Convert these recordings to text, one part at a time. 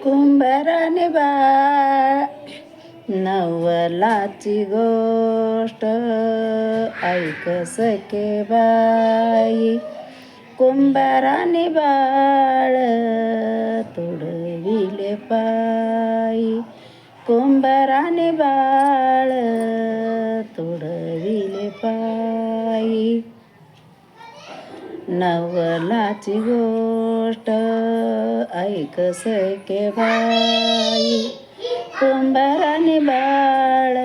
कुंभाराने बाळ नवलाची गोष्ट ऐक सखे बाई. कुंभाराने बाळ तुडविले पायी. कुंभाराने बाळ तुडविले पायी. नवलाची गोष्ट ऐक सखे बाई. कुंभाराने बाळ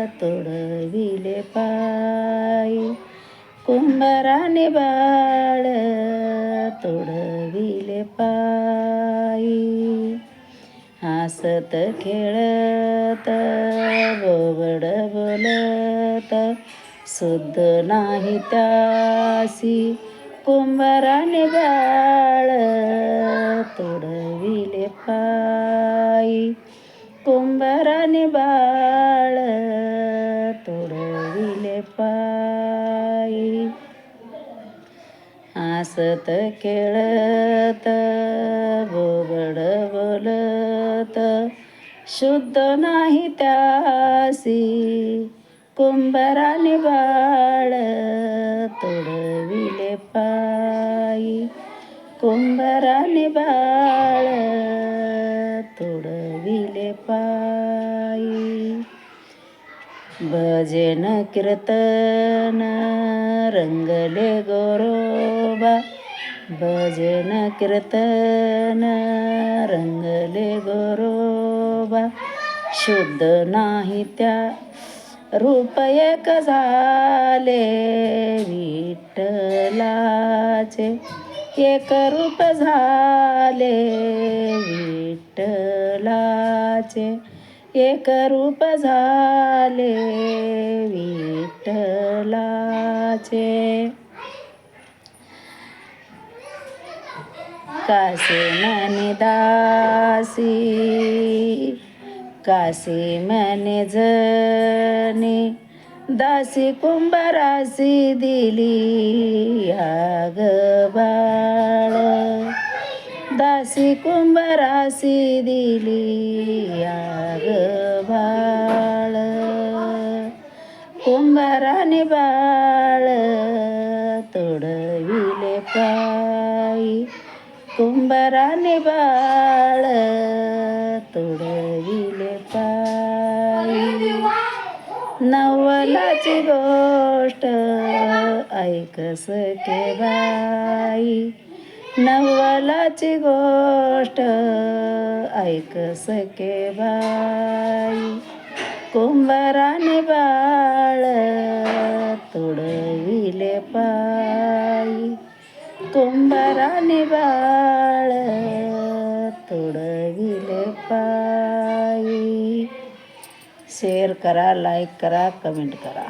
तुडविले पायी. कुंभाराने बाळ तुडविले पायी. हसत खेळत बोबड बोलत सुद्ध नाही त्यासी. कुंभाराने बाळ तुडविले पायी. कुंभाराने बाळ तुडविले पायी. हसत खेळत बोबड बोलत शुद्ध नाही त्यासी. कुंभाराने बाळ तुडविले पायी. कुंभाराने बाळ तुडविले पायी. भजन कीर्तन रंगले गोरोबा. भजन कीर्तन रंगले गोरोबा. शुद्ध नाही त्या रूप एक झाले विठ्ठलाचे. एक रूप झाले विठ्ठलाचे. एक रूप झाले विठ्ठलाचे. कासे म्हणे दासी कासे म्हणे जने. दासी कुंभारासी दिली आग बाळ. दासी कुंभारासी दिली आग बाळ. कुंभाराने बाळ तुडविले पायी. कुंभाराने बाळ तुडविले पायी. नवलाची गोष्ट ऐक सखे बाई. नवलाची गोष्ट ऐक सखे बाई. कुंभाराने बाळ तुडविले पायी. कुंभाराने बाळ तुडविले पायी. शेअर करा, लाईक करा, कमेंट करा.